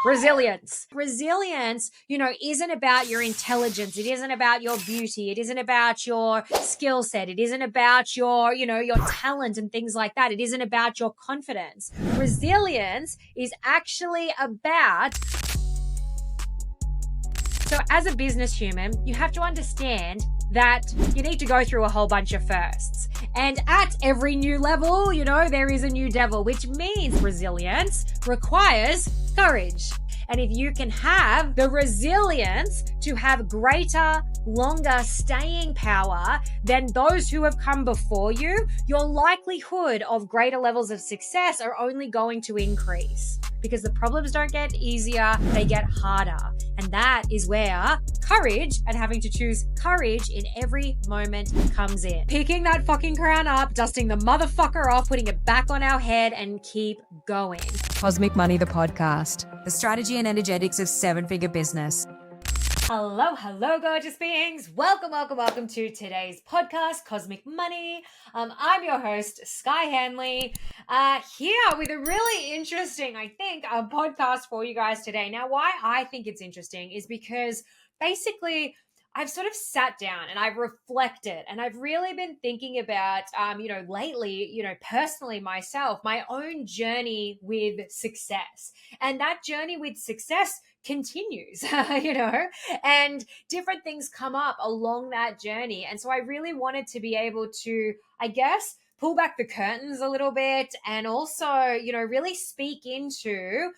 Resilience. Resilience, isn't about your intelligence. It isn't about your beauty. It isn't about your skill set. It isn't about your talent and things like that. It isn't about your confidence. Resilience is actually about. So as a business human, you have to understand that you need to go through a whole bunch of firsts. And at every new level, there is a new devil, which means resilience requires courage. And if you can have the resilience to have greater, longer staying power than those who have come before you, your likelihood of greater levels of success are only going to increase. Because the problems don't get easier, they get harder. And that is where courage and having to choose courage in every moment comes in. Picking that fucking crown up, dusting the motherfucker off, putting it back on our head and keep going. Cosmic Money, the podcast, the strategy and energetics of seven-figure business. Hello, gorgeous beings. Welcome to today's podcast, Cosmic Money. I'm your host, Sky Hanley, here with a really interesting, podcast for you guys today. Now, why I think it's interesting is because basically I've sort of sat down and I've reflected and I've really been thinking about, lately, personally myself, my own journey with success. And that journey with success continues, and different things come up along that journey. And so I really wanted to be able to, pull back the curtains a little bit and also, really speak into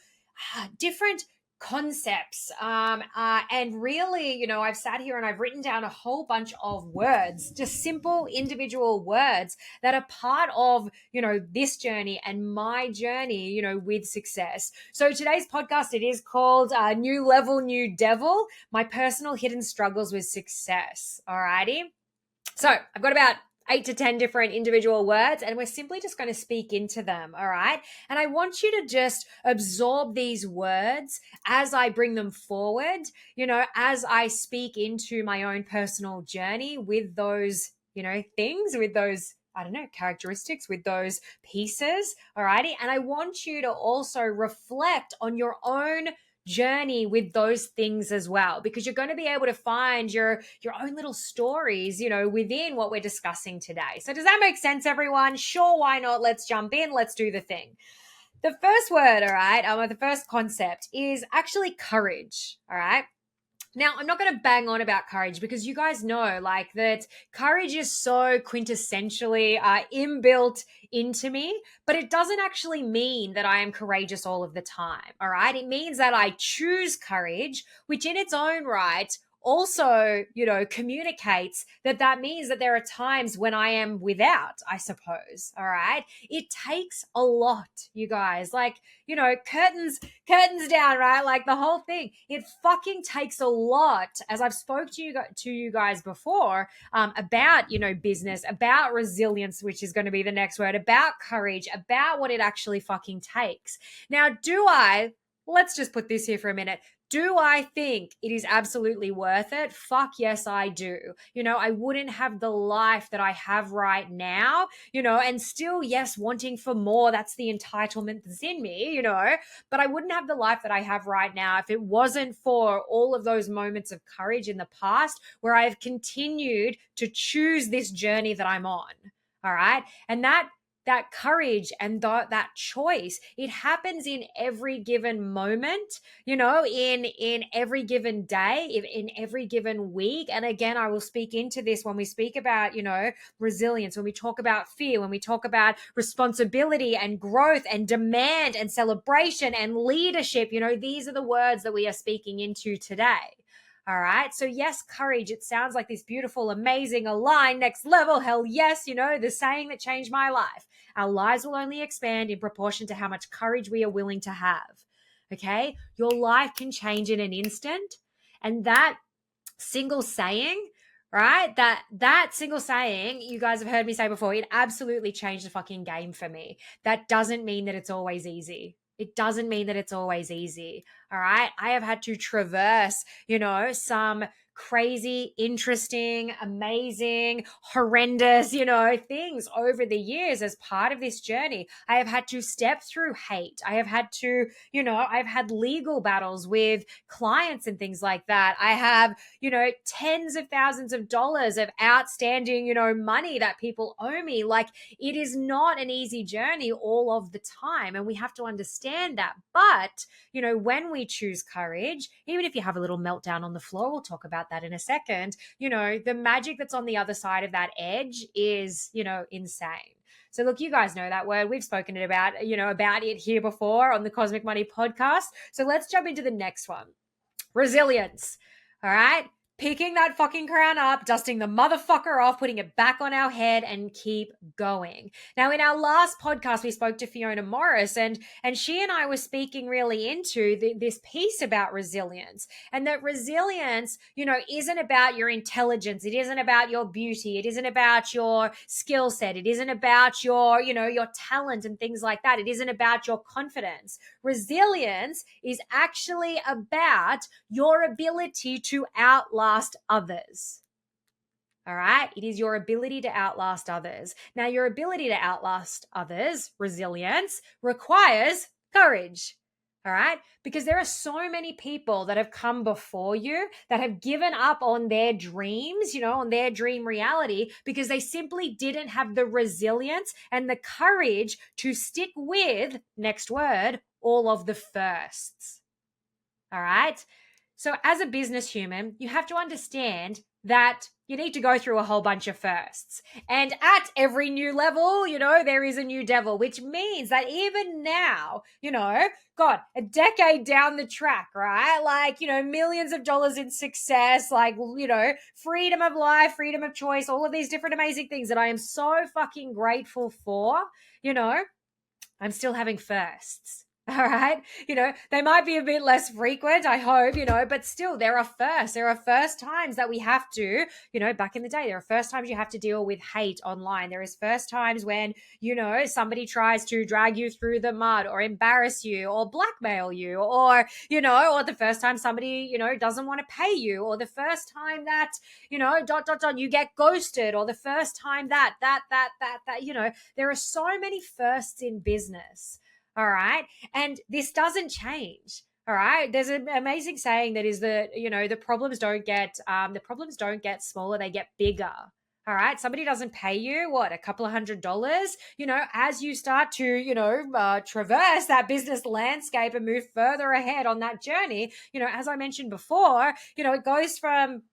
different concepts and really I've sat here and I've written down a whole bunch of words, just simple individual words that are part of this journey and my journey with success. So today's podcast, it is called New Level New Devil, my personal hidden struggles with success. Alrighty, so I've got about 8 to 10 different individual words, and we're simply just going to speak into them, all right? And I want you to just absorb these words as I bring them forward, as I speak into my own personal journey with those, things, with those characteristics, with those pieces, all righty? And I want you to also reflect on your own journey with those things as well, because you're going to be able to find your own little stories, within what we're discussing today. So does that make sense, everyone? Sure, why not? Let's jump in. Let's do the thing. The first word, all right, the first concept is actually courage, all right? Now, I'm not going to bang on about courage because you guys know that courage is so quintessentially inbuilt into me, but it doesn't actually mean that I am courageous all of the time, all right? It means that I choose courage, which in its own right also, communicates that means that there are times when I am without, I suppose, all right? It takes a lot, you guys, curtains down, right? The whole thing, it fucking takes a lot, as I've spoke to you guys before, about, business, about resilience, which is going to be the next word, about courage, about what it actually fucking takes. Now, let's just put this here for a minute. Do I think it is absolutely worth it? Fuck yes, I do. I wouldn't have the life that I have right now, and still, yes, wanting for more. That's the entitlement that's in me, but I wouldn't have the life that I have right now if it wasn't for all of those moments of courage in the past where I've continued to choose this journey that I'm on. All right. And that courage and that choice, it happens in every given moment, in every given day, in every given week. And again, I will speak into this when we speak about, resilience, when we talk about fear, when we talk about responsibility and growth and demand and celebration and leadership. These are the words that we are speaking into today. All right. So yes, courage. It sounds like this beautiful, amazing, aligned, next level. Hell yes. The saying that changed my life. Our lives will only expand in proportion to how much courage we are willing to have. Okay. Your life can change in an instant. And that single saying, right? That single saying, you guys have heard me say before, it absolutely changed the fucking game for me. That doesn't mean that it's always easy. It doesn't mean that it's always easy. All right. I have had to traverse, some crazy, interesting, amazing, horrendous, things over the years as part of this journey. I have had to step through hate. I have had to, I've had legal battles with clients and things like that. I have, tens of thousands of dollars of outstanding, money that people owe me. Like, it is not an easy journey all of the time. And we have to understand that. But, when we choose courage, even if you have a little meltdown on the floor, we'll talk about that in a second, the magic that's on the other side of that edge is, insane. So look, you guys know that word. We've spoken about it here before on the Cosmic Money podcast. So let's jump into the next one. Resilience. All right. Picking that fucking crown up, dusting the motherfucker off, putting it back on our head, and keep going. Now, in our last podcast, we spoke to Fiona Morris, and she and I were speaking really into this piece about resilience, and that resilience, isn't about your intelligence. It isn't about your beauty. It isn't about your skill set. It isn't about your, your talent and things like that. It isn't about your confidence. Resilience is actually about your ability to outlast others. All right. It is your ability to outlast others. Now, your ability to outlast others, resilience, requires courage. All right. Because there are so many people that have come before you that have given up on their dreams, on their dream reality, because they simply didn't have the resilience and the courage to stick with, next word, all of the firsts. All right. So as a business human, you have to understand that you need to go through a whole bunch of firsts. And at every new level, there is a new devil, which means that even now, God, a decade down the track, right? Like, millions of dollars in success, like, freedom of life, freedom of choice, all of these different amazing things that I am so fucking grateful for, I'm still having firsts. All right. They might be a bit less frequent, I hope, but still there are firsts. There are first times that we have to, back in the day, there are first times you have to deal with hate online. There is first times when, somebody tries to drag you through the mud or embarrass you or blackmail you or, or the first time somebody, doesn't want to pay you or the first time that, you get ghosted or the first time that, there are so many firsts in business. All right. And this doesn't change. All right. There's an amazing saying that is that, the problems don't get smaller, they get bigger. All right. Somebody doesn't pay you, what, a couple of $100, as you start to, traverse that business landscape and move further ahead on that journey, as I mentioned before, it goes from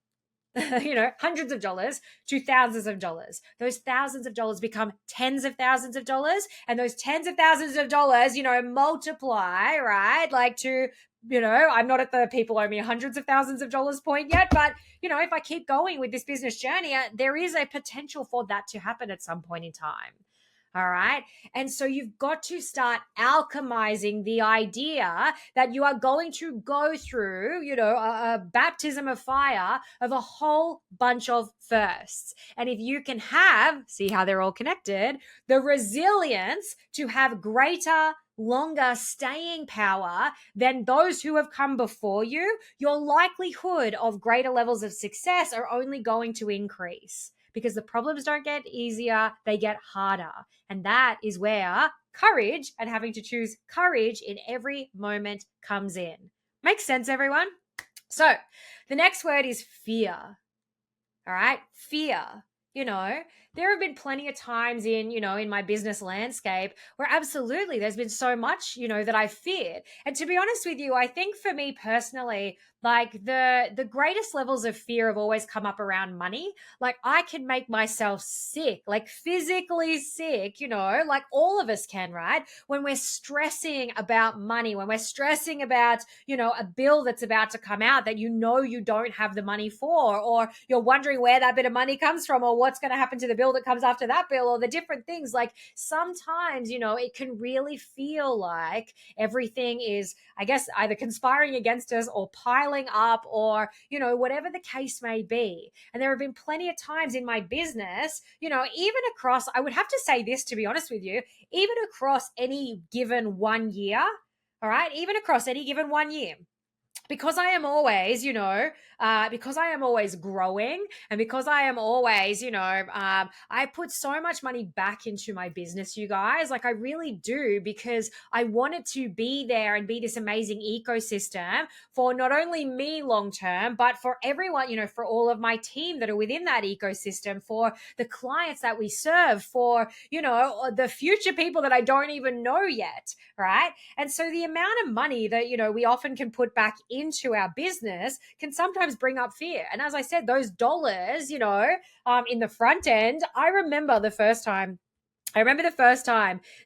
hundreds of dollars to thousands of dollars. Those thousands of dollars become tens of thousands of dollars. And those tens of thousands of dollars, multiply, right? Like to, I'm not at the people owe me hundreds of thousands of dollars point yet, but, if I keep going with this business journey, there is a potential for that to happen at some point in time. All right. And so you've got to start alchemizing the idea that you are going to go through, a baptism of fire of a whole bunch of firsts. And if you can see how they're all connected, the resilience to have greater, longer staying power than those who have come before you, your likelihood of greater levels of success are only going to increase. Because the problems don't get easier, they get harder. And that is where courage and having to choose courage in every moment comes in. Makes sense, everyone? So the next word is fear. All right? Fear. There have been plenty of times in my business landscape where absolutely there's been so much, that I feared. And to be honest with you, I think for me personally, like the greatest levels of fear have always come up around money. Like I can make myself sick, like physically sick, like all of us can, right? When we're stressing about money, when we're stressing about, a bill that's about to come out that you don't have the money for, or you're wondering where that bit of money comes from or what's going to happen to the bill that comes after that bill or the different things. Like sometimes, it can really feel like everything is, I guess, either conspiring against us or piling up or, whatever the case may be. And there have been plenty of times in my business, even across, I would have to say this, to be honest with you, even across any given 1 year, all right, even across any given 1 year, because I am always, because I am always growing, and because I am always, I put so much money back into my business, you guys. Like, I really do, because I want it to be there and be this amazing ecosystem for not only me long term, but for everyone, for all of my team that are within that ecosystem, for the clients that we serve, for, the future people that I don't even know yet, right? And so the amount of money that, we often can put back into our business can sometimes bring up fear. And as I said, those dollars, in the front end, I remember the first time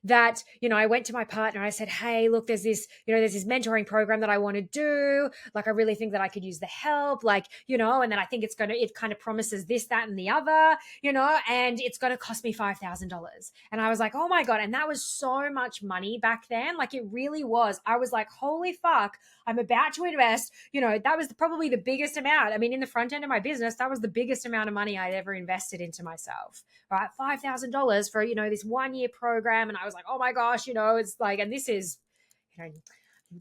that, I went to my partner and I said, hey, look, there's this mentoring program that I want to do. Like, I really think that I could use the help, and then I think it kind of promises this, that, and the other, and it's going to cost me $5,000. And I was like, oh my God. And that was so much money back then. Like, it really was. I was like, holy fuck, I'm about to invest. That was probably the biggest amount. I mean, in the front end of my business, that was the biggest amount of money I'd ever invested into myself, right? $5,000 for, this 1 year program. And I was like, oh my gosh, it's like, and this is,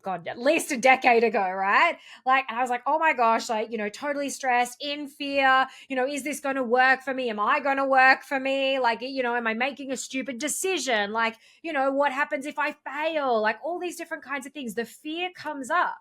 God, at least a decade ago, right? Like, and I was like, oh my gosh, like, totally stressed, in fear, is this going to work for me? Am I going to work for me? Like, am I making a stupid decision? Like, what happens if I fail? Like, all these different kinds of things. The fear comes up,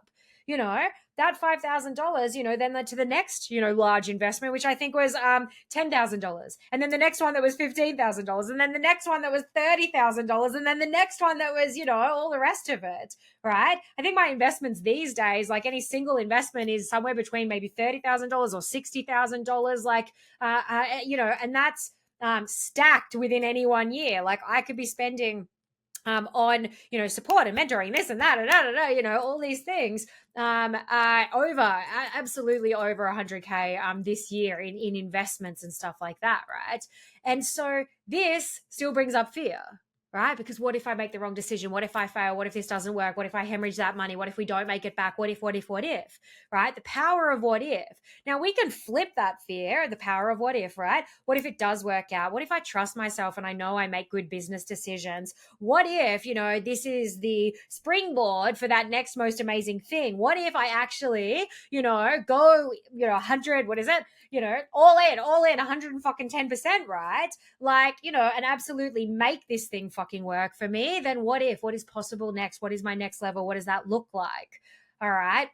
you know, that $5,000, then led to the next, large investment, which I think was $10,000. And then the next one that was $15,000. And then the next one that was $30,000. And then the next one that was, all the rest of it, right? I think my investments these days, like any single investment, is somewhere between maybe $30,000 or $60,000. Like, and that's stacked within any 1 year. Like, I could be spending on support and mentoring, this and that, and all these things, absolutely over 100K this year in investments and stuff like that, right? And so this still brings up fear, right? Because what if I make the wrong decision? What if I fail? What if this doesn't work? What if I hemorrhage that money? What if we don't make it back? What if, right? The power of what if. Now, we can flip that fear, the power of what if, right? What if it does work out? What if I trust myself and I know I make good business decisions? What if, this is the springboard for that next most amazing thing? What if I actually, go, 100, what is it? All in 110%, right? Like, and absolutely make this thing fucking work for me. Then what is possible next? What is my next level? What does that look like? All right.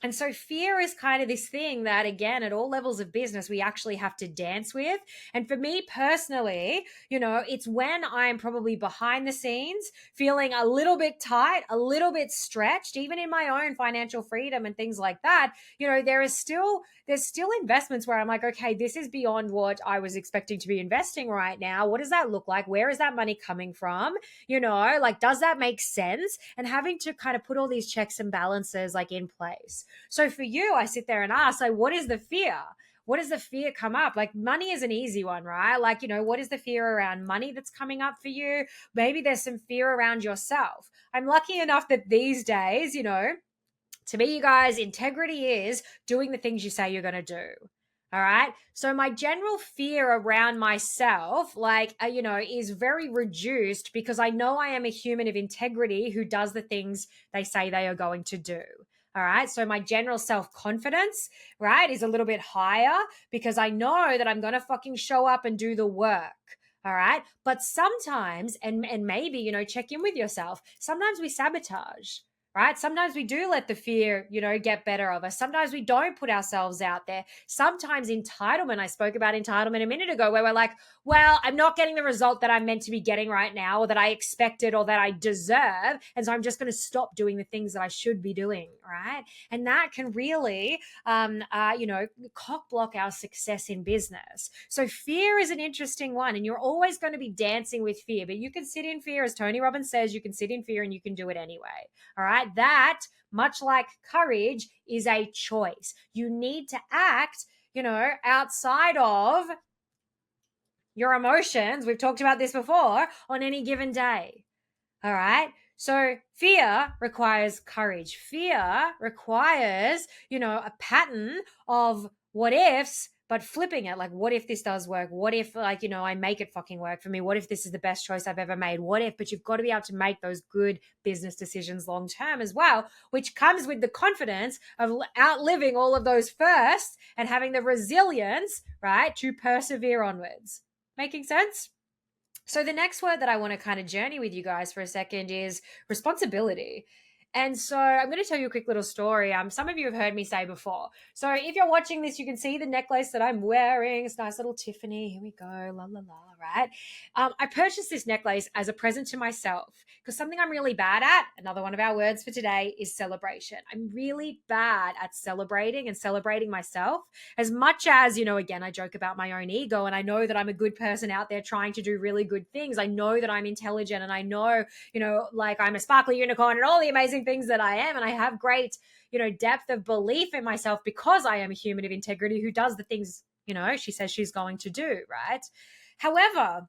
And so fear is kind of this thing that, again, at all levels of business, we actually have to dance with. And for me personally, it's when I'm probably behind the scenes, feeling a little bit tight, a little bit stretched, even in my own financial freedom and things like that. There's still investments where I'm like, okay, this is beyond what I was expecting to be investing right now. What does that look like? Where is that money coming from? Like, does that make sense? And having to kind of put all these checks and balances like in place. So for you, I sit there and ask, like, what is the fear? What does the fear come up? Like, money is an easy one, right? Like, what is the fear around money that's coming up for you? Maybe there's some fear around yourself. I'm lucky enough that these days, to me, you guys, integrity is doing the things you say you're going to do. All right. So my general fear around myself, is very reduced because I know I am a human of integrity who does the things they say they are going to do. All right. So my general self-confidence, right, is a little bit higher because I know that I'm going to fucking show up and do the work. All right. But sometimes, and maybe, check in with yourself. Sometimes we sabotage. Right? Sometimes we do let the fear, get better of us. Sometimes we don't put ourselves out there. Sometimes entitlement, I spoke about entitlement a minute ago, where we're like, well, I'm not getting the result that I'm meant to be getting right now, or that I expected, or that I deserve. And so I'm just going to stop doing the things that I should be doing. Right. And that can really, cock block our success in business. So fear is an interesting one. And you're always going to be dancing with fear, but you can sit in fear. As Tony Robbins says, you can sit in fear and you can do it anyway. All right. That, much like courage, is a choice. You need to act, outside of your emotions. We've talked about this before, on any given day. All right. So fear requires courage. Fear requires, a pattern of what ifs but flipping it, like, what if this does work? What if, like, I make it fucking work for me? What if this is the best choice I've ever made? What if? But you've got to be able to make those good business decisions long term as well, which comes with the confidence of outliving all of those first and having the resilience, right, to persevere onwards. Making sense? So the next word that I want to kind of journey with you guys for a second is responsibility. And so I'm going to tell you a quick little story. Some of you have heard me say before. So if you're watching this, you can see the necklace that I'm wearing. It's nice little Tiffany. Here we go. La, la, la, right? I purchased this necklace as a present to myself because something I'm really bad at, another one of our words for today, is celebration. I'm really bad at celebrating and celebrating myself as much as, again, I joke about my own ego and I know that I'm a good person out there trying to do really good things. I know that I'm intelligent and I know, like I'm a sparkly unicorn and all the amazing things that I am. And I have great, depth of belief in myself because I am a human of integrity who does the things, she says she's going to do, right? However,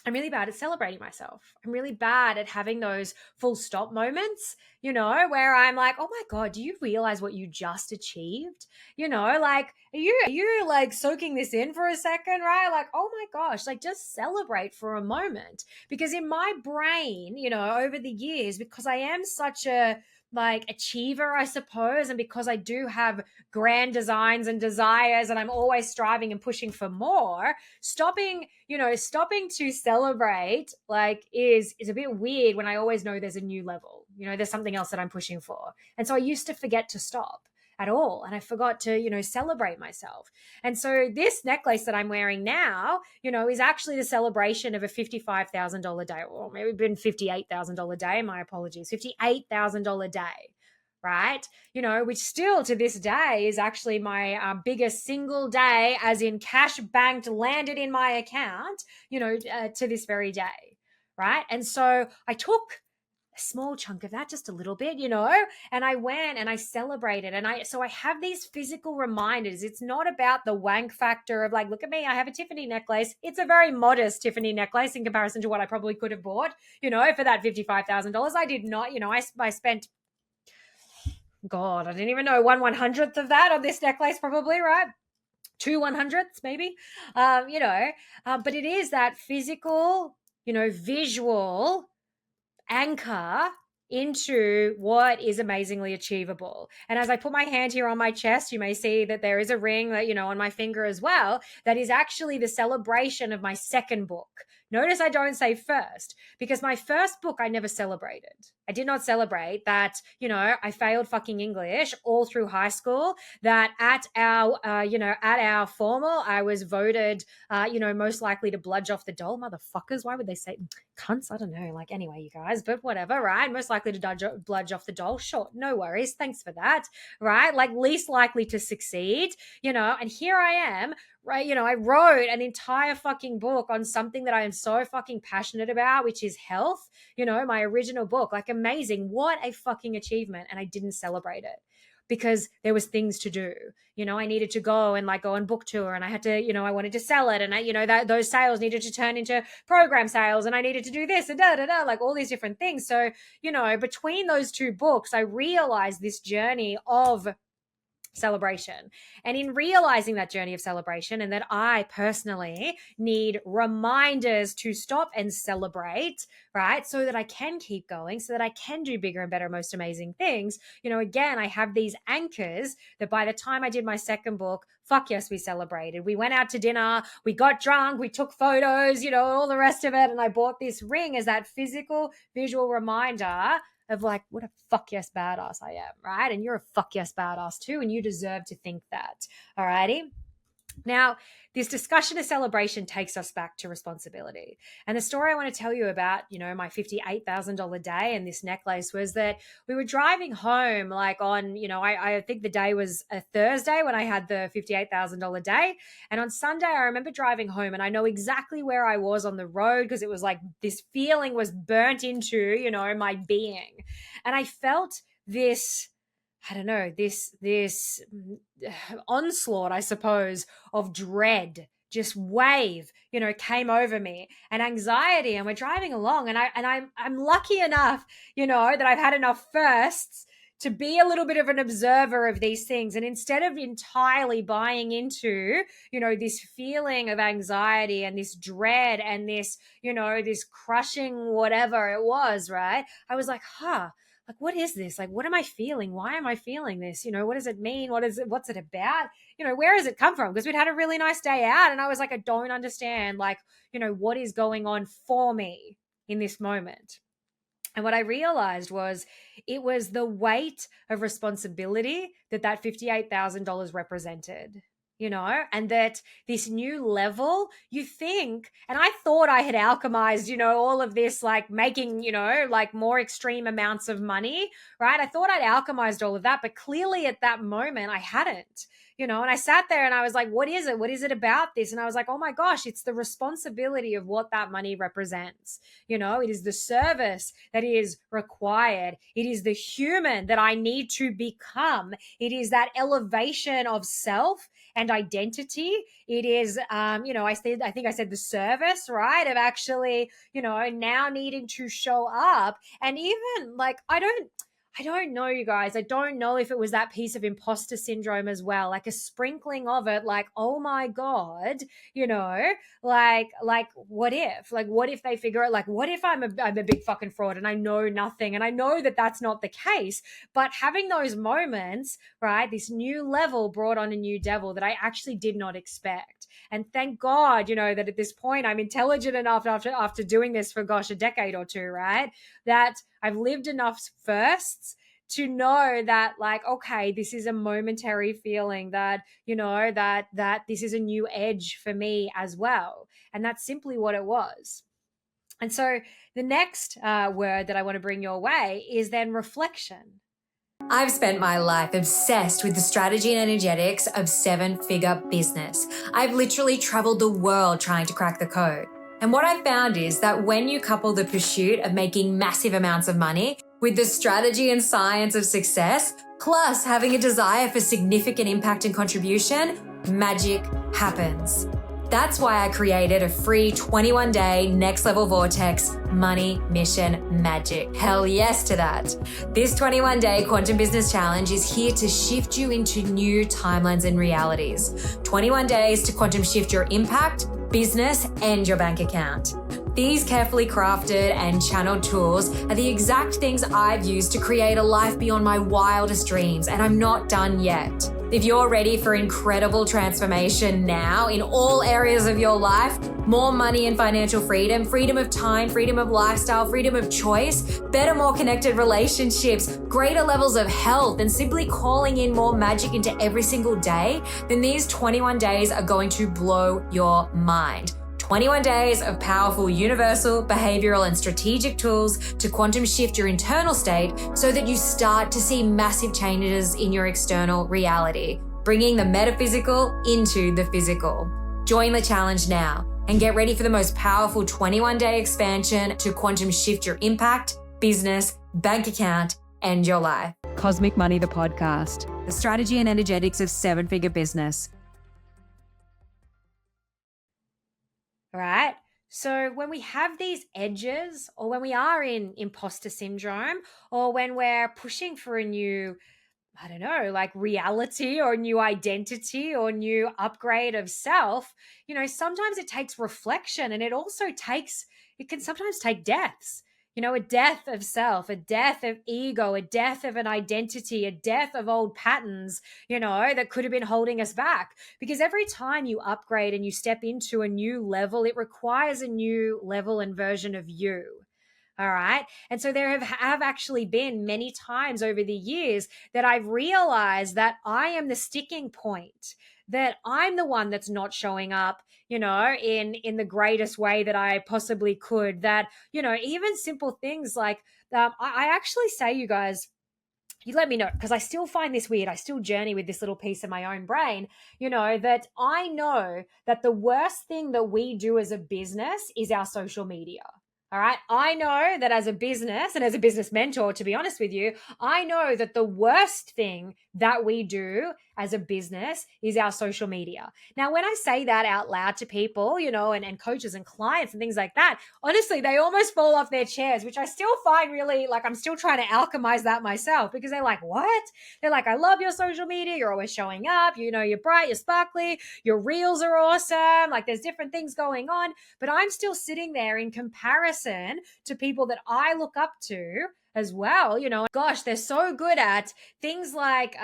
I'm really bad at celebrating myself. I'm really bad at having those full stop moments, where I'm like, oh my God, do you realize what you just achieved? Like, are you like soaking this in for a second, right? Like, oh my gosh, like just celebrate for a moment. Because in my brain, over the years, because I am such a like achiever, I suppose, and because I do have grand designs and desires and I'm always striving and pushing for more, stopping to celebrate like is a bit weird when I always know there's a new level, there's something else that I'm pushing for. And so I used to forget to stop at all. And I forgot to, celebrate myself. And so this necklace that I'm wearing now, is actually the celebration of a $55,000 day, or maybe been $58,000 day. My apologies, $58,000 day. Right. Which still to this day is actually my biggest single day, as in cash banked, landed in my account, to this very day. Right. And so I took a small chunk of that, just a little bit, and I went and I celebrated. And I have these physical reminders. It's not about the wank factor of like, look at me, I have a Tiffany necklace. It's a very modest Tiffany necklace in comparison to what I probably could have bought, for that $55,000. I did not, I spent, God, I didn't even know 1/100th of that on this necklace, probably, right? 2/100ths, maybe, but it is that physical, visual anchor into what is amazingly achievable. And as I put my hand here on my chest, you may see that there is a ring that, on my finger as well, that is actually the celebration of my second book. Notice I don't say first, because my first book I never celebrated. I did not celebrate that, I failed fucking English all through high school, that at our formal, I was voted, most likely to bludge off the doll. Motherfuckers, why would they say cunts? I don't know. Like, anyway, you guys, but whatever, right? Most likely to bludge off the doll. Sure, no worries. Thanks for that, right? Like, least likely to succeed, and here I am, right? I wrote an entire fucking book on something that I am so fucking passionate about, which is health, my original book. Like, amazing. What a fucking achievement. And I didn't celebrate it because there was things to do. I needed to go and like go on book tour, and I had to, I wanted to sell it, and I, that those sales needed to turn into program sales, and I needed to do this and like all these different things. So, between those two books, I realized this journey of celebration. And in realizing that journey of celebration, and that I personally need reminders to stop and celebrate, right? So that I can keep going, so that I can do bigger and better, most amazing things. Again, I have these anchors that by the time I did my second book, fuck yes, we celebrated. We went out to dinner, we got drunk, we took photos, all the rest of it. And I bought this ring as that physical, visual reminder of like, what a fuck yes badass I am, right? And you're a fuck yes badass too, and you deserve to think that. All righty. Now, this discussion of celebration takes us back to responsibility. And the story I want to tell you about, my $58,000 day and this necklace was that we were driving home like on, I think the day was a Thursday when I had the $58,000 day. And on Sunday, I remember driving home, and I know exactly where I was on the road because it was like this feeling was burnt into, my being. And I felt this, I don't know, this onslaught, I suppose, of dread just wave, came over me, and anxiety. And we're driving along, and I'm lucky enough, that I've had enough firsts to be a little bit of an observer of these things. And instead of entirely buying into, this feeling of anxiety and this dread and this, this crushing whatever it was, right? I was like, like, what is this? Like, what am I feeling? Why am I feeling this? What does it mean? What's it about? Where does it come from? Because we'd had a really nice day out and I was like, I don't understand, like, what is going on for me in this moment. And what I realized was it was the weight of responsibility that $58,000 represented, and that this new level, you think, and I thought I had alchemized, all of this, like making, like more extreme amounts of money, right? I thought I'd alchemized all of that, but clearly at that moment I hadn't. And I sat there and I was like, what is it? What is it about this? And I was like, oh my gosh, it's the responsibility of what that money represents. It is the service that is required. It is the human that I need to become. It is that elevation of self and identity. It is, I think I said the service, right? Of actually, now needing to show up. And even like, I don't know, you guys. I don't know if it was that piece of imposter syndrome as well, like a sprinkling of it, like, oh my God, like what if they figure it, like, what if I'm a big fucking fraud and I know nothing, and I know that that's not the case, but having those moments, right, this new level brought on a new devil that I actually did not expect. And thank God, that at this point I'm intelligent enough after doing this for, gosh, a decade or two, right, that I've lived enough firsts to know that, like, okay, this is a momentary feeling, that, that this is a new edge for me as well. And that's simply what it was. And so the next word that I want to bring your way is then reflection. I've spent my life obsessed with the strategy and energetics of seven-figure business. I've literally traveled the world trying to crack the code. And what I've found is that when you couple the pursuit of making massive amounts of money with the strategy and science of success, plus having a desire for significant impact and contribution, magic happens. That's why I created a free 21-day next level vortex money mission magic. Hell yes to that. This 21-day quantum business challenge is here to shift you into new timelines and realities. 21 days to quantum shift your impact, business, and your bank account. These carefully crafted and channeled tools are the exact things I've used to create a life beyond my wildest dreams, and I'm not done yet. If you're ready for incredible transformation now in all areas of your life, more money and financial freedom, freedom of time, freedom of lifestyle, freedom of choice, better, more connected relationships, greater levels of health, and simply calling in more magic into every single day, then these 21 days are going to blow your mind. 21 days of powerful universal, behavioral, and strategic tools to quantum shift your internal state so that you start to see massive changes in your external reality, bringing the metaphysical into the physical. Join the challenge now and get ready for the most powerful 21-day expansion to quantum shift your impact, business, bank account, and your life. Cosmic Money, the podcast. The strategy and energetics of seven-figure business. Right? So when we have these edges, or when we are in imposter syndrome, or when we're pushing for a new, I don't know, like reality or new identity or new upgrade of self, sometimes it takes reflection, and it can sometimes take deaths. A death of self, a death of ego, a death of an identity, a death of old patterns, that could have been holding us back. Because every time you upgrade and you step into a new level, it requires a new level and version of you. All right. And so there have actually been many times over the years that I've realized that I am the sticking point, that I'm the one that's not showing up, in the greatest way that I possibly could, that, even simple things like, I actually say, you guys, you let me know, because I still find this weird. I still journey with this little piece of my own brain, that I know that the worst thing that we do as a business is our social media. All right. I know that as a business and as a business mentor, to be honest with you, I know that the worst thing that we do as a business is our social media. Now, when I say that out loud to people, and coaches and clients and things like that, honestly, they almost fall off their chairs, which I still find really like I'm still trying to alchemize that myself because they're like, what? They're like, I love your social media. You're always showing up. You're bright, you're sparkly, your reels are awesome. Like there's different things going on. But I'm still sitting there in comparison to people that I look up to as well. Gosh, they're so good at things like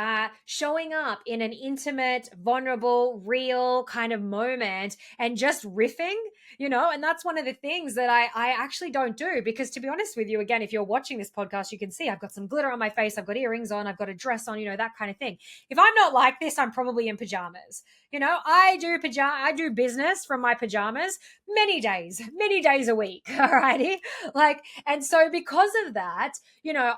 showing up in an intimate, vulnerable, real kind of moment and just riffing, and that's one of the things that I actually don't do because, to be honest with you, again, if you're watching this podcast, you can see I've got some glitter on my face, I've got earrings on, I've got a dress on, that kind of thing. If I'm not like this, I'm probably in pajamas. I do business from my pajamas many days a week. Alrighty. And so because of that,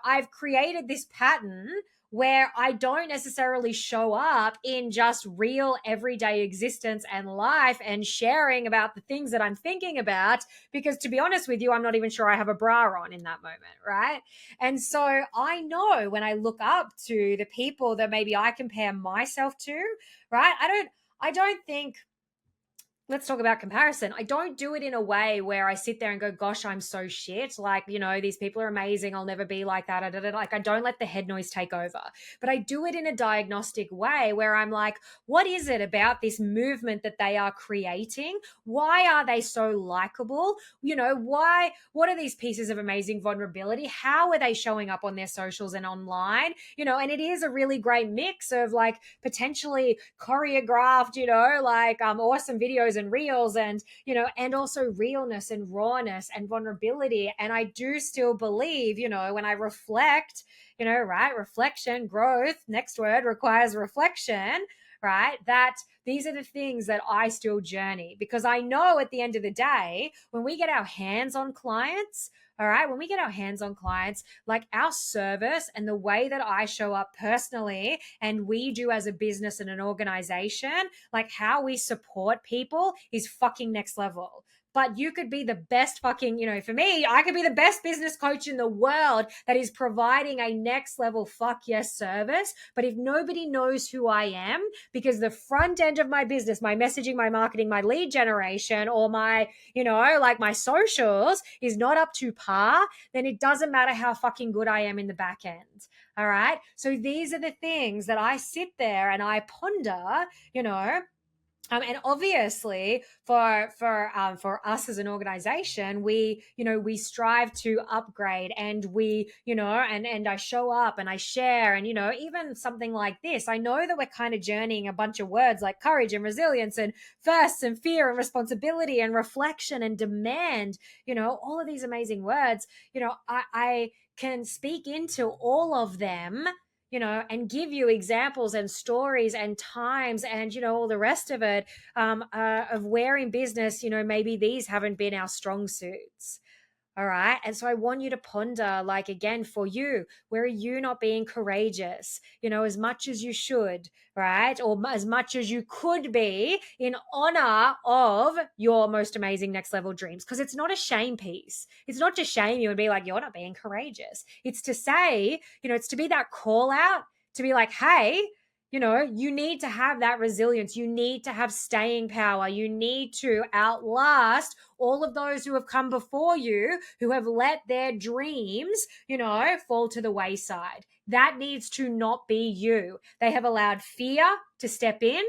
I've created this pattern where I don't necessarily show up in just real everyday existence and life and sharing about the things that I'm thinking about, because to be honest with you, I'm not even sure I have a bra on in that moment, right? And so I know when I look up to the people that maybe I compare myself to, right? I don't think, let's talk about comparison. I don't do it in a way where I sit there and go, gosh, I'm so shit. Like, these people are amazing. I'll never be like that. Like, I don't let the head noise take over. But I do it in a diagnostic way where I'm like, what is it about this movement that they are creating? Why are they so likable? What are these pieces of amazing vulnerability? How are they showing up on their socials and online? And it is a really great mix of like potentially choreographed, awesome videos and reels and, and also realness and rawness and vulnerability. And I do still believe, when I reflect, right? Reflection, growth, next word requires reflection, right? That these are the things that I still journey because I know at the end of the day, when we get our hands on clients, all right, when we get our hands on clients, like our service and the way that I show up personally and we do as a business and an organization, like how we support people is fucking next level. But you could be the best fucking, for me, I could be the best business coach in the world that is providing a next level fuck yes service. But if nobody knows who I am, because the front end of my business, my messaging, my marketing, my lead generation, or my, like my socials is not up to par, then it doesn't matter how fucking good I am in the back end. All right. So these are the things that I sit there and I ponder, and obviously for us as an organization, we strive to upgrade and we, and I show up and I share and, even something like this, I know that we're kind of journeying a bunch of words like courage and resilience and first and fear and responsibility and reflection and demand, all of these amazing words, I can speak into all of them, and give you examples and stories and times and, all the rest of it, of where in business, maybe these haven't been our strong suits. All right. And so I want you to ponder, like, again, for you, where are you not being courageous, as much as you should, right? Or as much as you could be in honor of your most amazing next level dreams. Because it's not a shame piece. It's not to shame you and be like, you're not being courageous. It's to say, it's to be that call out, to be like, hey, you need to have that resilience. You need to have staying power. You need to outlast all of those who have come before you, who have let their dreams, fall to the wayside. That needs to not be you. They have allowed fear to step in,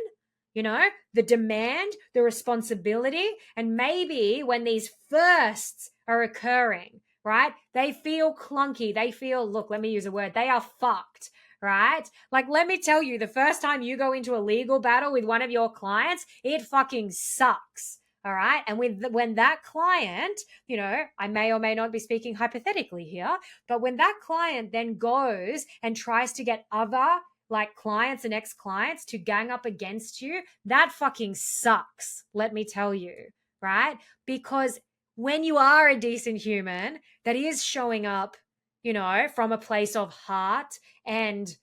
the demand, the responsibility. And maybe when these firsts are occurring, right, they feel clunky. They feel, look, let me use a word, they are fucked. Right? Like, let me tell you, the first time you go into a legal battle with one of your clients, it fucking sucks. All right. And when that client, I may or may not be speaking hypothetically here, but when that client then goes and tries to get other like clients and ex-clients to gang up against you, that fucking sucks. Let me tell you. Right? Because when you are a decent human that is showing up, from a place of heart and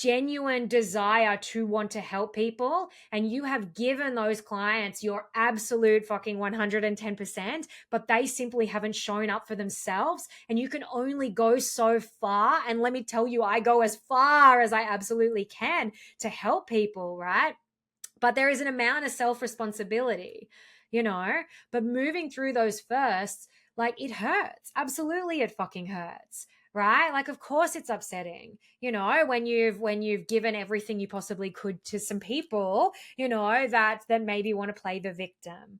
genuine desire to want to help people, and you have given those clients your absolute fucking 110%, but they simply haven't shown up for themselves, and you can only go so far. And let me tell you, I go as far as I absolutely can to help people, right? But there is an amount of self-responsibility, but moving through those firsts, like, it hurts. Absolutely, it fucking hurts. Right? Like, of course it's upsetting, when you've given everything you possibly could to some people, that maybe want to play the victim.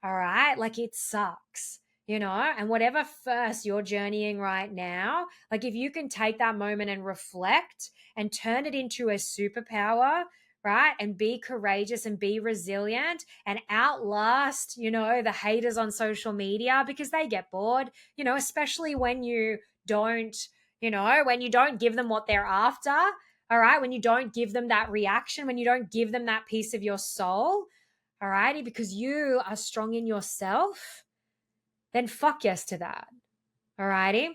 All right. Like, it sucks, and whatever first you're journeying right now, like, if you can take that moment and reflect and turn it into a superpower, right? And be courageous and be resilient and outlast, the haters on social media, because they get bored, especially when you don't, when you don't give them what they're after. All right. When you don't give them that reaction, when you don't give them that piece of your soul, all righty, because you are strong in yourself, then fuck yes to that. All righty.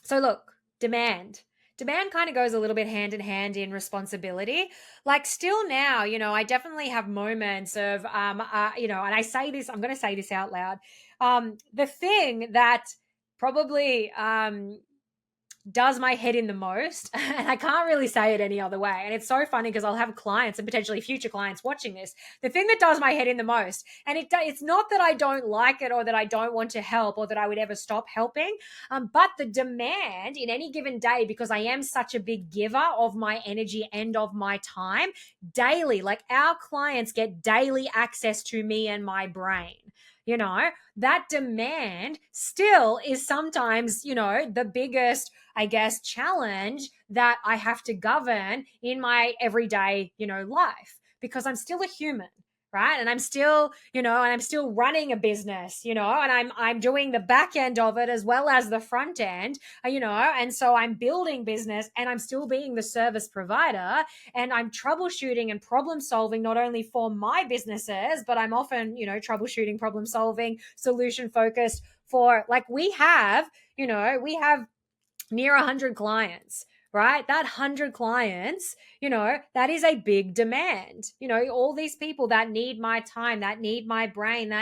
So look, demand kind of goes a little bit hand in hand in responsibility. Like, still now, I definitely have moments of, and I say this, I'm going to say this out loud. The thing that probably, does my head in the most, and I can't really say it any other way. And it's so funny because I'll have clients and potentially future clients watching this. The thing that does my head in the most, and it's not that I don't like it or that I don't want to help or that I would ever stop helping, but the demand in any given day, because I am such a big giver of my energy and of my time daily. Like, our clients get daily access to me and my brain. That demand still is sometimes, the biggest, I guess, challenge that I have to govern in my everyday, life, because I'm still a human, right? And I'm still, running a business, and I'm doing the back end of it as well as the front end, and so I'm building business and I'm still being the service provider, and I'm troubleshooting and problem solving not only for my businesses, but I'm often, troubleshooting, problem solving, solution focused for, like, we have near 100 clients, right? That 100 clients, that is a big demand. All these people that need my time, that need my brain,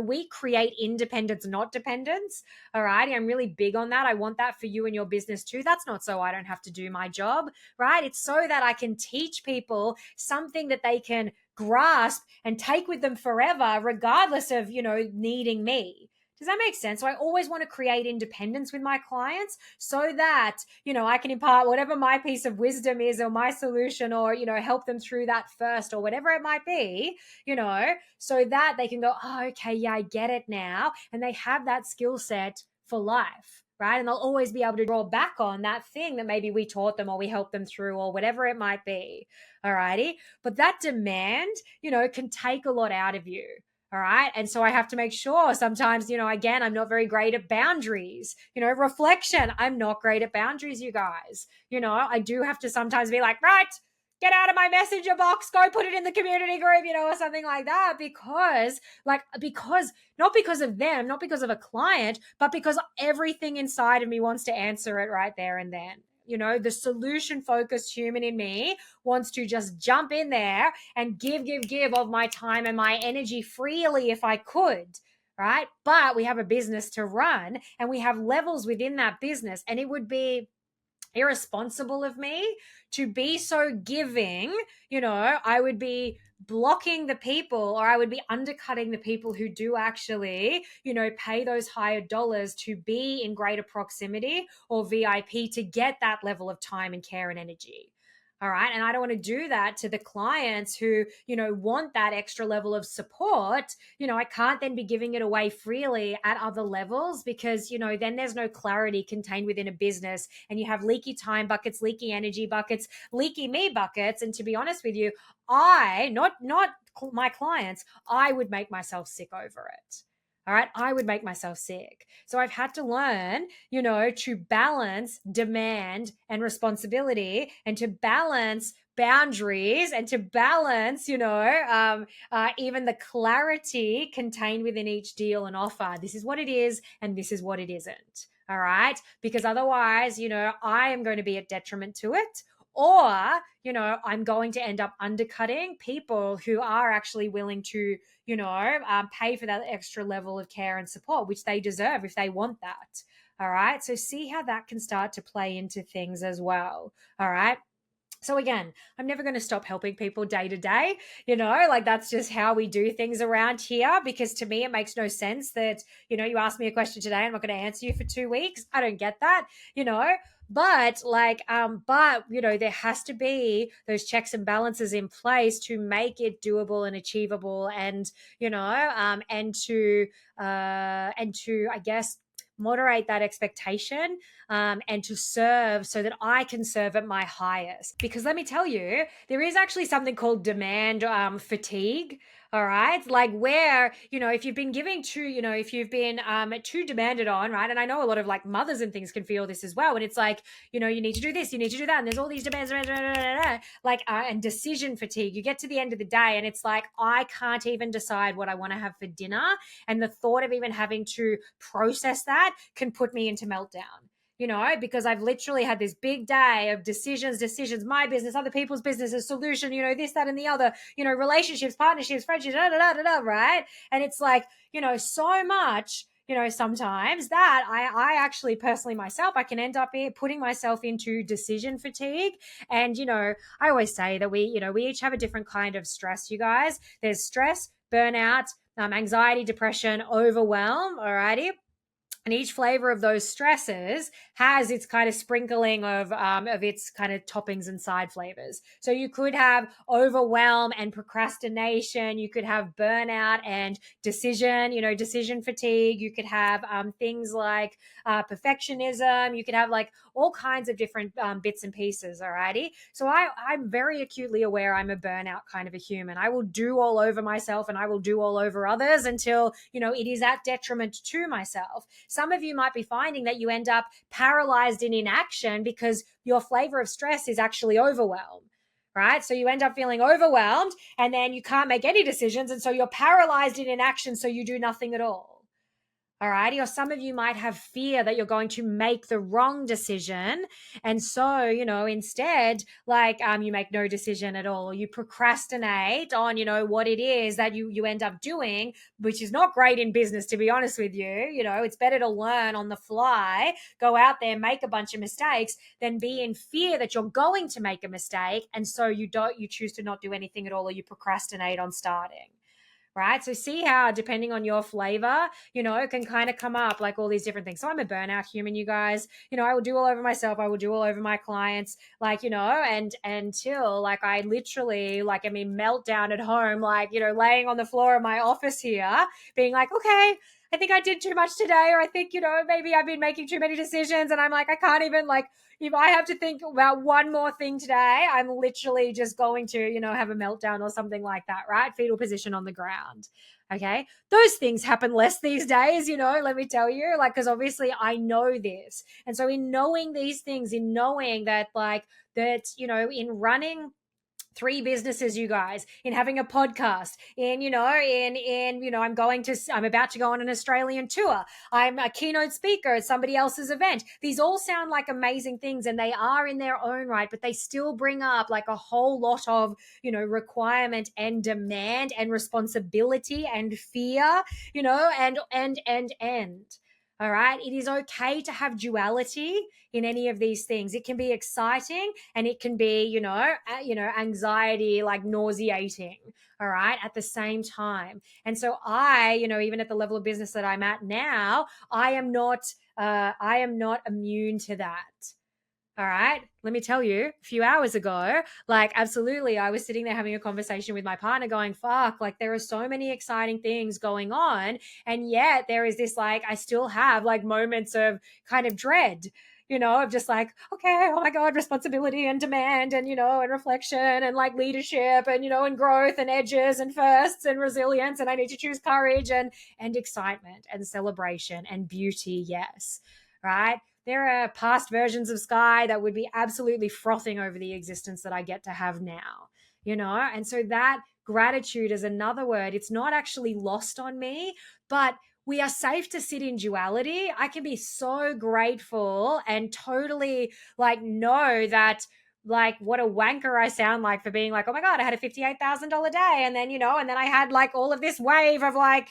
we create independence, not dependence. All right. I'm really big on that. I want that for you and your business too. That's not so I don't have to do my job, right? It's so that I can teach people something that they can grasp and take with them forever, regardless of, needing me. Does that make sense? So I always want to create independence with my clients so that, I can impart whatever my piece of wisdom is or my solution, or, help them through that first or whatever it might be, so that they can go, oh, okay, yeah, I get it now. And they have that skill set for life, right? And they'll always be able to draw back on that thing that maybe we taught them or we helped them through or whatever it might be. All righty. But that demand, can take a lot out of you. All right. And so I have to make sure sometimes, again, I'm not very great at boundaries, reflection. I'm not great at boundaries, you guys. I do have to sometimes be like, right, get out of my messenger box, go put it in the community group, or something like that, because not because of them, not because of a client, but because everything inside of me wants to answer it right there and then. The solution focused human in me wants to just jump in there and give of my time and my energy freely if I could, right? But we have a business to run and we have levels within that business, and it would be irresponsible of me to be so giving. I would be blocking the people, or I would be undercutting the people who do actually, pay those higher dollars to be in greater proximity or VIP to get that level of time and care and energy. All right. And I don't want to do that to the clients who, want that extra level of support. I can't then be giving it away freely at other levels because, then there's no clarity contained within a business, and you have leaky time buckets, leaky energy buckets, leaky me buckets. And to be honest with you, not my clients, I would make myself sick over it. All right. I would make myself sick. So I've had to learn, to balance demand and responsibility, and to balance boundaries, and to balance, even the clarity contained within each deal and offer. This is what it is, and this is what it isn't. All right. Because otherwise, I am going to be at detriment to it, or, I'm going to end up undercutting people who are actually willing to, pay for that extra level of care and support, which they deserve if they want that. All right. So see how that can start to play into things as well. All right. So again, I'm never going to stop helping people day to day, like that's just how we do things around here, because to me, it makes no sense that, you ask me a question today, I'm not going to answer you for 2 weeks. I don't get that, but there has to be those checks and balances in place to make it doable and achievable, and, I guess, moderate that expectation, and to serve so that I can serve at my highest. Because let me tell you, there is actually something called demand fatigue. All right. Like where, if you've been giving too, if you've been too demanded on, right? And I know a lot of like mothers and things can feel this as well. And it's like, you need to do this, you need to do that. And there's all these demands, and decision fatigue. You get to the end of the day and it's like, I can't even decide what I want to have for dinner. And the thought of even having to process that can put me into meltdown. Because I've literally had this big day of decisions, my business, other people's businesses, solution, this, that, and the other, relationships, partnerships, friendships, right? And it's like, so much, sometimes that I actually personally myself, I can end up putting myself into decision fatigue. And, I always say that we each have a different kind of stress, you guys. There's stress, burnout, anxiety, depression, overwhelm, alrighty? And each flavor of those stresses has its kind of sprinkling of its kind of toppings and side flavors. So you could have overwhelm and procrastination. You could have burnout and decision fatigue. You could have things like perfectionism. You could have like all kinds of different bits and pieces. Alrighty. So I'm very acutely aware I'm a burnout kind of a human. I will do all over myself and I will do all over others until, it is at detriment to myself. Some of you might be finding that you end up paralyzed in inaction because your flavor of stress is actually overwhelm, right? So you end up feeling overwhelmed and then you can't make any decisions. And so you're paralyzed in inaction. So you do nothing at all. All righty. Or some of you might have fear that you're going to make the wrong decision. And so, instead, you make no decision at all. You procrastinate on, what it is that you end up doing, which is not great in business, to be honest with you. It's better to learn on the fly, go out there, make a bunch of mistakes, than be in fear that you're going to make a mistake. And so you choose to not do anything at all, or you procrastinate on starting. Right. So see how, depending on your flavor, it can kind of come up like all these different things. So I'm a burnout human, you guys. I will do all over myself. I will do all over my clients, and until I literally meltdown at home, laying on the floor of my office here, being like, okay, I think I did too much today, or I think, maybe I've been making too many decisions. And I'm like, I can't even if I have to think about one more thing today, I'm literally just going to, have a meltdown or something like that, right? Fetal position on the ground. Okay. Those things happen less these days, let me tell you, because obviously I know this. And so in knowing these things, in knowing that in running 3 businesses, you guys, in having a podcast, I'm about to go on an Australian tour. I'm a keynote speaker at somebody else's event. These all sound like amazing things, and they are in their own right, but they still bring up a whole lot of, requirement and demand and responsibility and fear, and. All right. It is okay to have duality in any of these things. It can be exciting and it can be, anxiety, nauseating. All right. At the same time. And so I, even at the level of business that I'm at now, I am not immune to that. All right. Let me tell you, a few hours ago, absolutely, I was sitting there having a conversation with my partner going, fuck, there are so many exciting things going on. And yet there is this, I still have moments of kind of dread, of just okay, oh my God, responsibility and demand and, and reflection and leadership and, and growth and edges and firsts and resilience. And I need to choose courage and excitement and celebration and beauty. Yes. Right. There are past versions of Sky that would be absolutely frothing over the existence that I get to have now, And so that gratitude is another word. It's not actually lost on me, but we are safe to sit in duality. I can be so grateful and totally know that like what a wanker I sound like for being like, oh my God, I had a $58,000 day. And then, and then I had like all of this wave of like,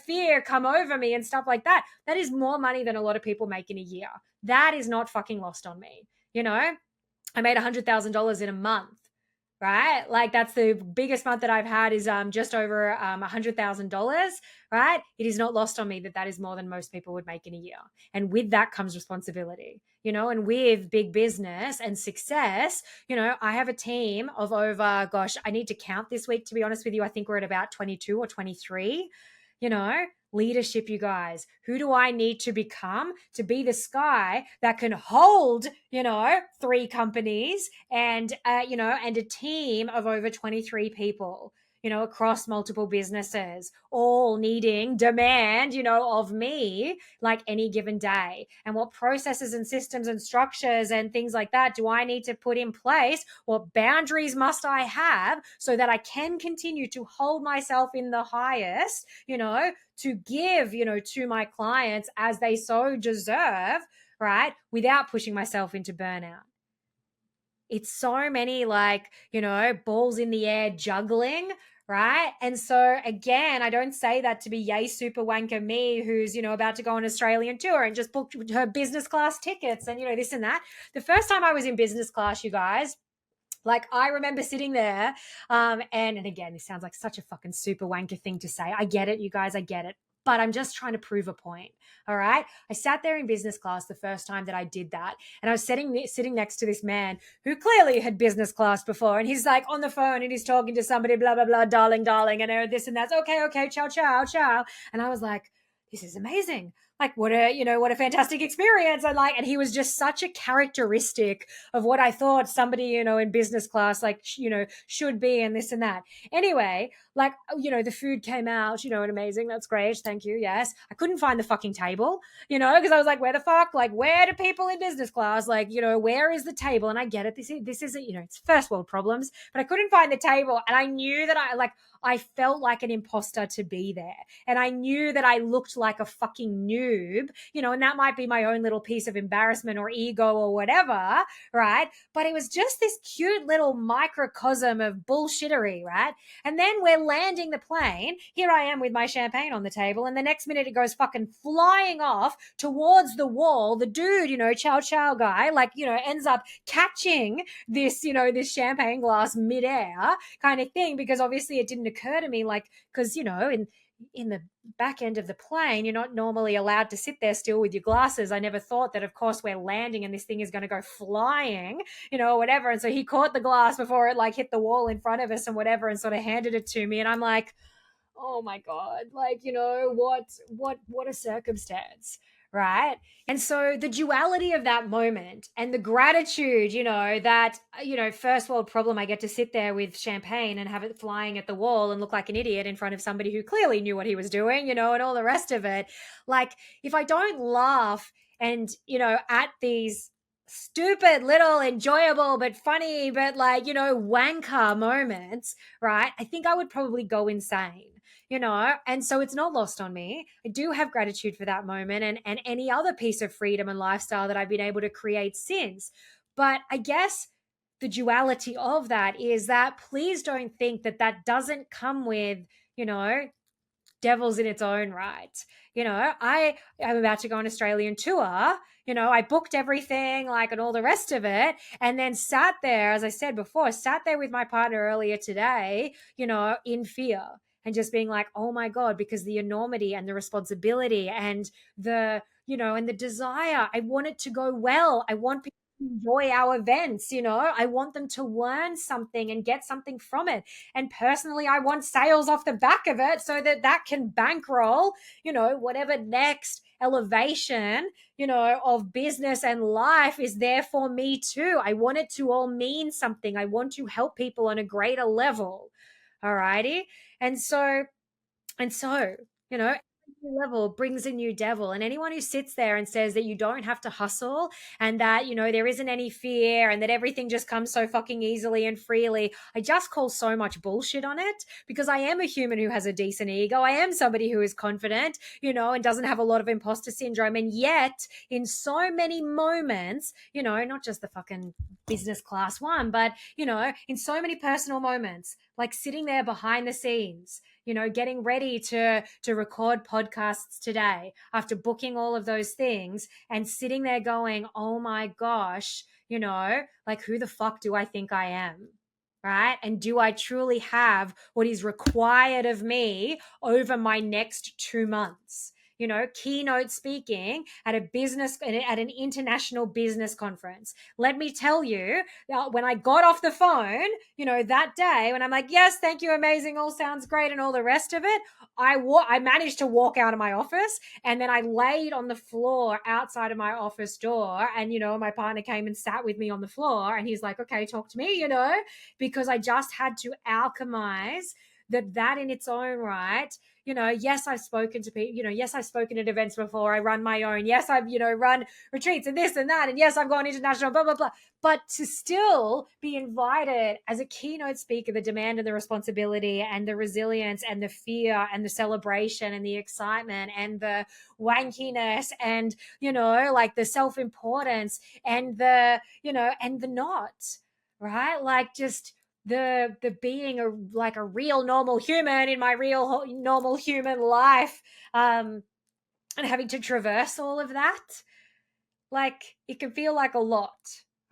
fear come over me and stuff like that. That is more money than a lot of people make in a year. That is not fucking lost on me. I made $100,000 in a month, right? Like that's the biggest month that I've had is just over $100,000, right? It is not lost on me that that is more than most people would make in a year. And with that comes responsibility, and with big business and success, I have a team of over, gosh, I need to count this week, to be honest with you. I think we're at about 22 or 23, leadership, you guys. Who do I need to become to be the Sky that can hold, 3 companies and, and a team of over 23 people, across multiple businesses, all needing demand, of me like any given day. And what processes and systems and structures and things like that do I need to put in place? What boundaries must I have so that I can continue to hold myself in the highest, to give, to my clients as they so deserve, right? Without pushing myself into burnout. It's so many like, balls in the air juggling, right? And so again, I don't say that to be yay super wanker me who's, about to go on an Australian tour and just booked her business class tickets and, this and that. The first time I was in business class, you guys, like I remember sitting there, and again, this sounds like such a fucking super wanker thing to say. I get it, you guys, I get it. But I'm just trying to prove a point. All right. I sat there in business class the first time that I did that. And I was sitting next to this man who clearly had business class before. And he's like on the phone and he's talking to somebody, blah, blah, blah, darling, and this and that's. Okay, ciao, ciao, ciao. And I was like, this is amazing. Like what a fantastic experience. And he was just such a characteristic of what I thought somebody, in business class, like, should be and this and that. Anyway, like, the food came out, and amazing. That's great. Thank you. Yes. I couldn't find the fucking table, because I was like, where the fuck? Like, where do people in business class? Like, where is the table? And I get it. This isn't, it's first world problems, but I couldn't find the table. And I knew that I felt like an imposter to be there. And I knew that I looked like a fucking noob, and that might be my own little piece of embarrassment or ego or whatever, right? But it was just this cute little microcosm of bullshittery, right? And then we're landing the plane. Here I am with my champagne on the table. And the next minute it goes fucking flying off towards the wall. The dude, chow chow guy, ends up catching this, this champagne glass midair kind of thing, because obviously it didn't occur to me, like, because, in the back end of the plane, you're not normally allowed to sit there still with your glasses. I never thought that, of course, we're landing and this thing is going to go flying, or whatever. And so he caught the glass before it like hit the wall in front of us and whatever, and sort of handed it to me. And I'm like, oh my God, like, what a circumstance, right? And so the duality of that moment and the gratitude, that, first world problem, I get to sit there with champagne and have it flying at the wall and look like an idiot in front of somebody who clearly knew what he was doing, and all the rest of it. Like, if I don't laugh and, at these stupid little enjoyable but funny but like, wanker moments, right, I think I would probably go insane. And so it's not lost on me. I do have gratitude for that moment and any other piece of freedom and lifestyle that I've been able to create since. But I guess the duality of that is that please don't think that that doesn't come with, devils in its own right. I'm about to go on an Australian tour. I booked everything, like, and all the rest of it, and then sat there, as I said before, sat there with my partner earlier today, in fear and just being like, oh my God, because the enormity and the responsibility and the, and the desire, I want it to go well. I want people to enjoy our events. I want them to learn something and get something from it. And personally, I want sales off the back of it so that can bankroll, whatever next elevation, of business and life is there for me too. I want it to all mean something. I want to help people on a greater level. All righty. And so, every level brings a new devil. And anyone who sits there and says that you don't have to hustle and that, there isn't any fear and that everything just comes so fucking easily and freely, I just call so much bullshit on it, because I am a human who has a decent ego. I am somebody who is confident, and doesn't have a lot of imposter syndrome. And yet, in so many moments, not just the fucking business class one, but, in so many personal moments, like sitting there behind the scenes, getting ready to record podcasts today after booking all of those things and sitting there going, oh my gosh, like who the fuck do I think I am? Right? And do I truly have what is required of me over my next 2 months? Keynote speaking at an international business conference. Let me tell you, when I got off the phone, that day when I'm like, yes, thank you, amazing, all sounds great and all the rest of it, I managed to walk out of my office, and then I laid on the floor outside of my office door, and, my partner came and sat with me on the floor, and he's like, okay, talk to me, because I just had to alchemize that in its own right. Yes, I've spoken to people, yes, I've spoken at events before. I run my own. Yes, I've, run retreats and this and that. And yes, I've gone international, blah, blah, blah. But to still be invited as a keynote speaker, the demand and the responsibility and the resilience and the fear and the celebration and the excitement and the wankiness and, like the self-importance and and the not, right? Like just the being a real normal human in my real normal human life, and having to traverse all of that, like it can feel like a lot.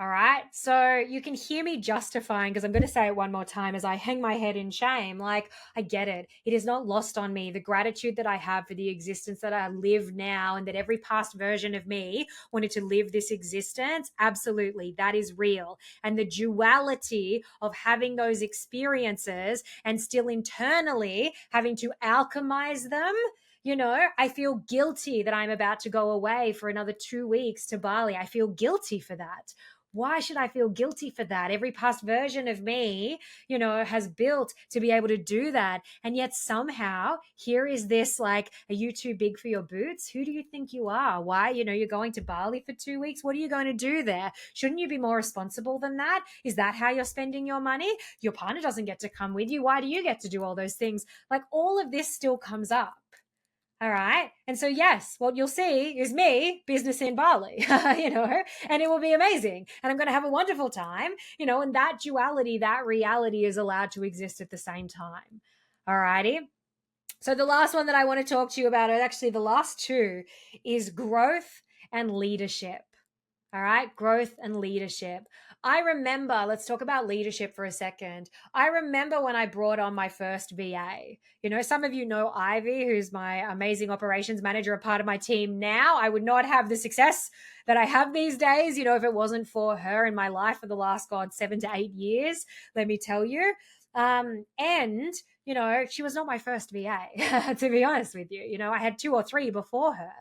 All right. So you can hear me justifying, because I'm going to say it one more time as I hang my head in shame. Like, I get it. It is not lost on me. The gratitude that I have for the existence that I live now, and that every past version of me wanted to live this existence. Absolutely. That is real. And the duality of having those experiences and still internally having to alchemize them. I feel guilty that I'm about to go away for another 2 weeks to Bali. I feel guilty for that. Why should I feel guilty for that? Every past version of me, has built to be able to do that. And yet somehow here is this, like, are you too big for your boots? Who do you think you are? Why, you're going to Bali for 2 weeks? What are you going to do there? Shouldn't you be more responsible than that? Is that how you're spending your money? Your partner doesn't get to come with you. Why do you get to do all those things? Like, all of this still comes up. All right. And so, yes, what you'll see is me, business in Bali, and it will be amazing. And I'm going to have a wonderful time, and that duality, that reality is allowed to exist at the same time. All righty. So the last one that I want to talk to you about, actually the last two, is growth and leadership. All right. Growth and leadership. I remember, let's talk about leadership for a second. I remember when I brought on my first VA. Some of you know Ivy, who's my amazing operations manager, a part of my team now. I would not have the success that I have these days, if it wasn't for her in my life for the last, 7 to 8 years, let me tell you. And she was not my first VA, to be honest with you. I had 2 or 3 before her.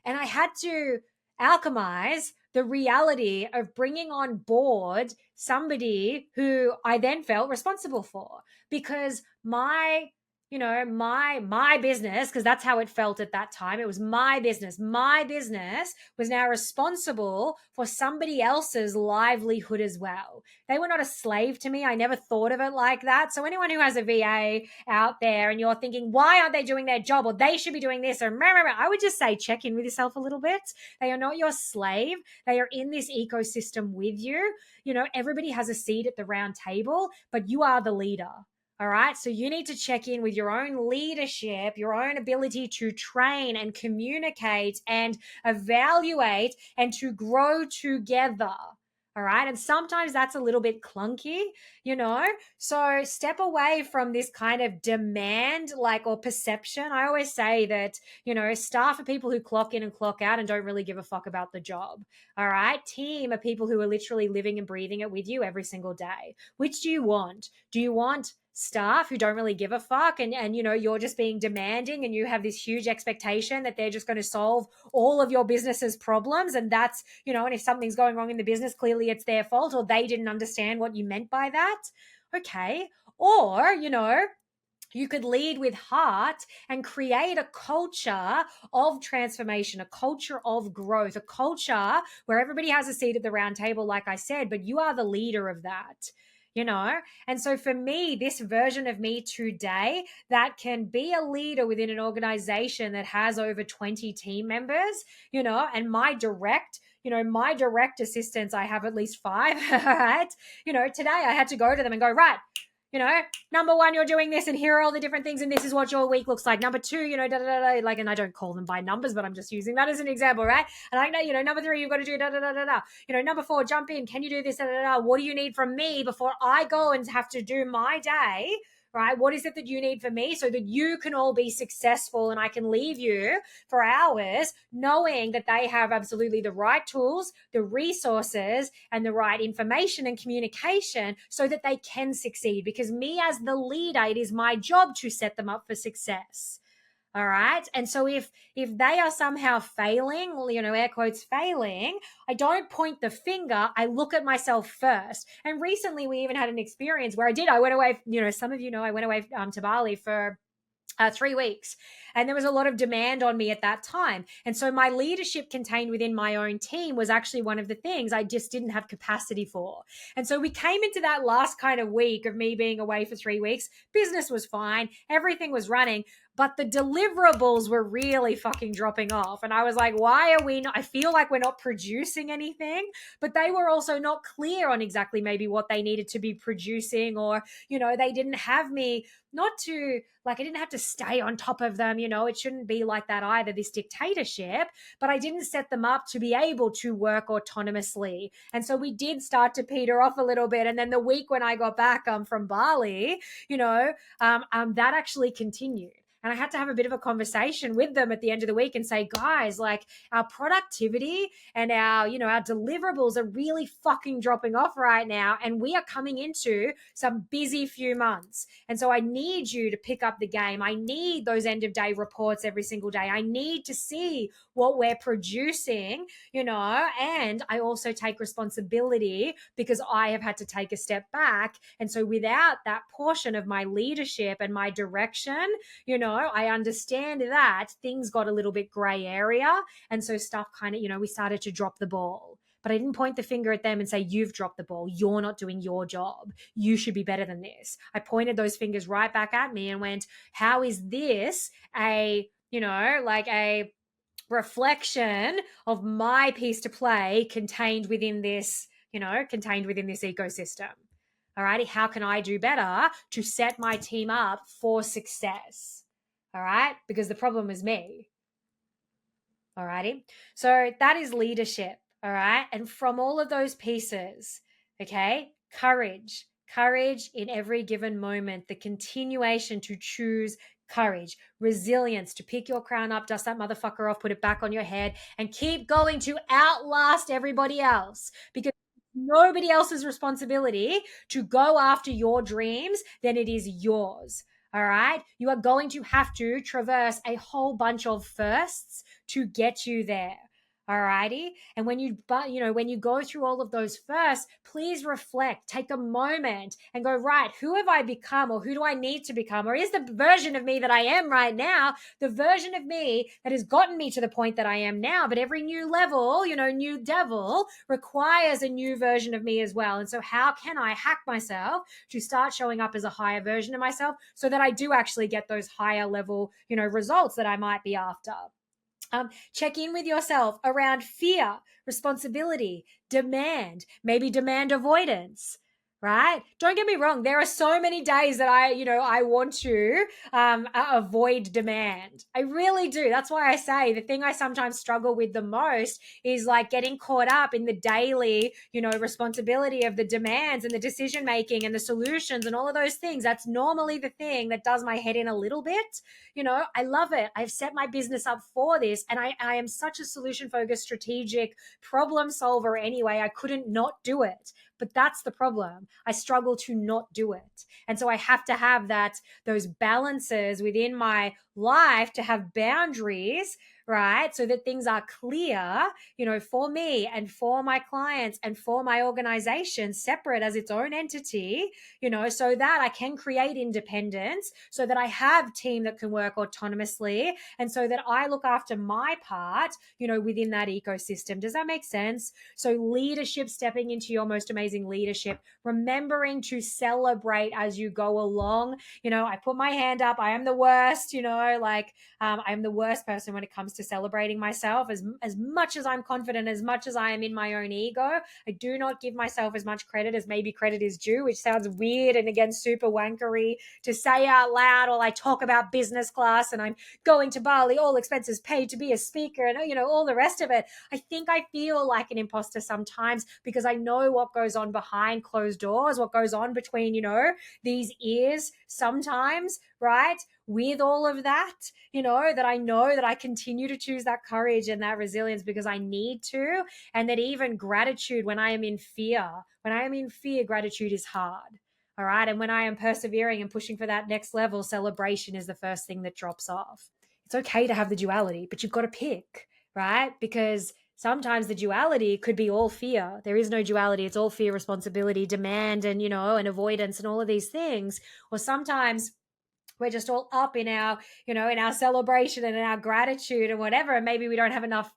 And I had to alchemize the reality of bringing on board somebody who I then felt responsible for, because my business, because that's how it felt at that time. It was my business. My business was now responsible for somebody else's livelihood as well. They were not a slave to me. I never thought of it like that. So anyone who has a VA out there and you're thinking, why aren't they doing their job, or they should be doing this, or I would just say, check in with yourself a little bit. They are not your slave. They are in this ecosystem with you. Everybody has a seat at the round table, but you are the leader. All right. So you need to check in with your own leadership, your own ability to train and communicate and evaluate and to grow together. All right. And sometimes that's a little bit clunky, So step away from this kind of demand, or perception. I always say that, staff are people who clock in and clock out and don't really give a fuck about the job. All right. Team are people who are literally living and breathing it with you every single day. Which do you want? Do you want staff who don't really give a fuck and you're just being demanding and you have this huge expectation that they're just going to solve all of your business's problems, and that's, and if something's going wrong in the business, clearly it's their fault, or they didn't understand what you meant by that? Okay. Or, you could lead with heart and create a culture of transformation, a culture of growth, a culture where everybody has a seat at the round table, like I said, but you are the leader of that. And so for me, this version of me today that can be a leader within an organization that has over 20 team members, and my direct my direct assistants, I have at least 5, right? Today I had to go to them and go, right, number 1, you're doing this, and here are all the different things, and this is what your week looks like. Number 2, da da da da, like, and I don't call them by numbers, but I'm just using that as an example, right? And I know, number 3, you've got to do da da da da da. Number 4, jump in. Can you do this? Da da da. What do you need from me before I go and have to do my day? Right? What is it that you need for me so that you can all be successful and I can leave you for hours knowing that they have absolutely the right tools, the resources, and the right information and communication so that they can succeed? Because me as the leader, it is my job to set them up for success. All right. And so if they are somehow failing, air quotes failing, I don't point the finger. I look at myself first. And recently we even had an experience where I went away, some of I went away to Bali for 3 weeks. And there was a lot of demand on me at that time. And so my leadership contained within my own team was actually one of the things I just didn't have capacity for. And so we came into that last kind of week of me being away for 3 weeks. Business was fine. Everything was running. But the deliverables were really fucking dropping off. And I was like, why are we not? I feel like we're not producing anything. But they were also not clear on exactly maybe what they needed to be producing, or, they didn't have me I didn't have to stay on top of them. It shouldn't be like that either, this dictatorship, but I didn't set them up to be able to work autonomously. And so we did start to peter off a little bit. And then the week when I got back from Bali, that actually continued. And I had to have a bit of a conversation with them at the end of the week and say, guys, like, our productivity and our deliverables are really fucking dropping off right now. And we are coming into some busy few months. And so I need you to pick up the game. I need those end of day reports every single day. I need to see what we're producing, and I also take responsibility because I have had to take a step back. And so without that portion of my leadership and my direction, I understand that things got a little bit gray area. And so stuff kind of, we started to drop the ball. But I didn't point the finger at them and say, you've dropped the ball. You're not doing your job. You should be better than this. I pointed those fingers right back at me and went, how is this a reflection of my piece to play contained within this ecosystem? All righty. How can I do better to set my team up for success? All right. Because the problem is me. All righty. So that is leadership. All right. And from all of those pieces, okay, courage in every given moment, the continuation to choose courage, resilience to pick your crown up, dust that motherfucker off, put it back on your head, and keep going to outlast everybody else, because nobody else's responsibility to go after your dreams than it is yours. All right. You are going to have to traverse a whole bunch of firsts to get you there. All righty. And when you go through all of those first, please reflect, take a moment and go, right, who have I become, or who do I need to become? Or is the version of me that I am right now the version of me that has gotten me to the point that I am now? But every new level, new devil requires a new version of me as well. And so how can I hack myself to start showing up as a higher version of myself so that I do actually get those higher level, results that I might be after? Check in with yourself around fear, responsibility, demand, maybe demand avoidance, right? Don't get me wrong. There are so many days that I want to avoid demand. I really do. That's why I say the thing I sometimes struggle with the most is like getting caught up in the daily, responsibility of the demands and the decision making and the solutions and all of those things. That's normally the thing that does my head in a little bit. I love it. I've set my business up for this, and I am such a solution focused, strategic problem solver anyway. I couldn't not do it. But that's the problem. I struggle to not do it. And so I have to have those balances within my life to have boundaries, right? So that things are clear, for me and for my clients and for my organization, separate as its own entity, so that I can create independence, so that I have a team that can work autonomously, and so that I look after my part, within that ecosystem. Does that make sense? So leadership, stepping into your most amazing leadership, remembering to celebrate as you go along. I put my hand up. I am the worst, I'm the worst person when it comes to celebrating myself. As much as I'm confident, as much as I am in my own ego, I do not give myself as much credit as maybe credit is due, which sounds weird and again super wankery to say out loud, or I talk about business class and I'm going to Bali, all expenses paid to be a speaker, and all the rest of it. I think I feel like an imposter sometimes because I know what goes on behind closed doors, what goes on between these ears sometimes, right? With all of that, that I know that I continue to choose that courage and that resilience because I need to. And that even gratitude when I am in fear, gratitude is hard. All right. And when I am persevering and pushing for that next level, celebration is the first thing that drops off. It's okay to have the duality, but you've got to pick, right? Because sometimes the duality could be all fear. There is no duality. It's all fear, responsibility, demand, and, and avoidance and all of these things. Or sometimes we're just all up in our, in our celebration and in our gratitude and whatever. And maybe we don't have enough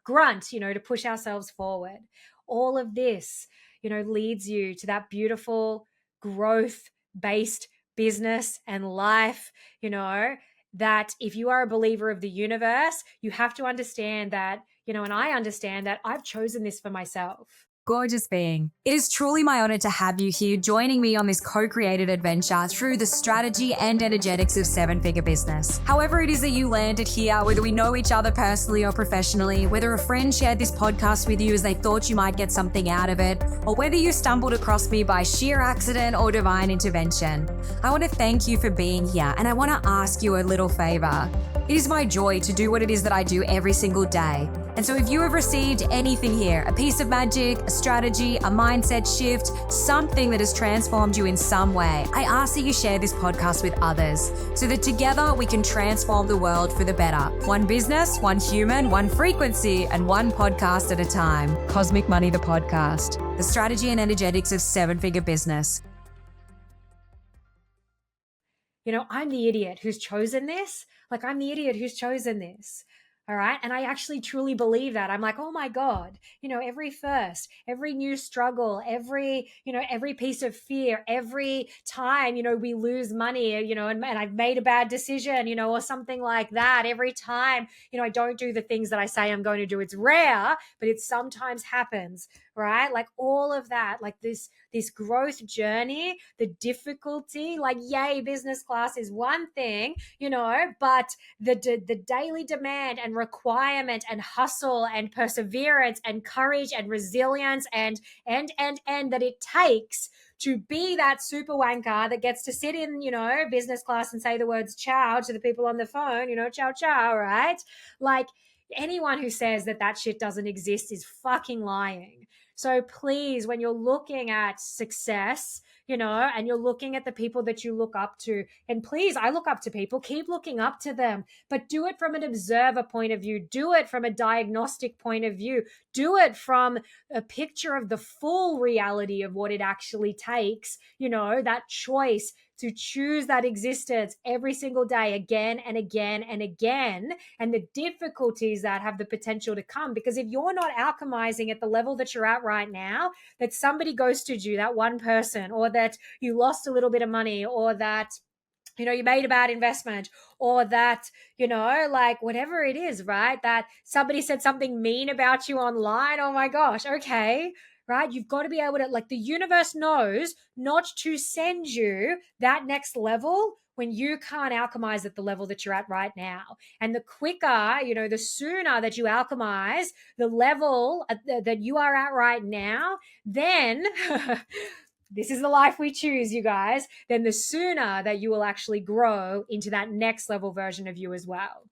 grunt, to push ourselves forward. All of this, leads you to that beautiful growth-based business and life, that if you are a believer of the universe, you have to understand that, and I understand that I've chosen this for myself. Gorgeous being. It is truly my honor to have you here joining me on this co-created adventure through the strategy and energetics of seven-figure business. However it is that you landed here, whether we know each other personally or professionally, whether a friend shared this podcast with you as they thought you might get something out of it, or whether you stumbled across me by sheer accident or divine intervention, I want to thank you for being here, and I want to ask you a little favor. It is my joy to do what it is that I do every single day. And so if you have received anything here, a piece of magic, a strategy, a mindset shift, something that has transformed you in some way, I ask that you share this podcast with others so that together we can transform the world for the better. One business, one human, one frequency, and one podcast at a time. Cosmic Money, the podcast. The strategy and energetics of seven-figure business. I'm the idiot who's chosen this. I'm the idiot who's chosen this. All right. And I actually truly believe that. I'm like, oh my God, every first, every new struggle, every piece of fear, every time, we lose money, and I've made a bad decision, or something like that. Every time, I don't do the things that I say I'm going to do. It's rare, but it sometimes happens, right? Like all of that, like this growth journey, the difficulty, like, yay, business class is one thing, but the daily demand and requirement and hustle and perseverance and courage and resilience and that it takes to be that super wanker that gets to sit in, business class and say the words ciao to the people on the phone, ciao, ciao, right? Like anyone who says that shit doesn't exist is fucking lying. So please, when you're looking at success, and you're looking at the people that you look up to, and please, I look up to people, keep looking up to them, but do it from an observer point of view, do it from a diagnostic point of view, do it from a picture of the full reality of what it actually takes, that choice to choose that existence every single day again and again and again, and the difficulties that have the potential to come. Because if you're not alchemizing at the level that you're at right now, that somebody ghosted you, that one person, or that you lost a little bit of money, or that you made a bad investment, or that, like whatever it is, right? That somebody said something mean about you online. Oh my gosh. Okay. Right? You've got to be able to, like, the universe knows not to send you that next level when you can't alchemize at the level that you're at right now. And the quicker, the sooner that you alchemize the level that you are at right now, then this is the life we choose, you guys, then the sooner that you will actually grow into that next level version of you as well.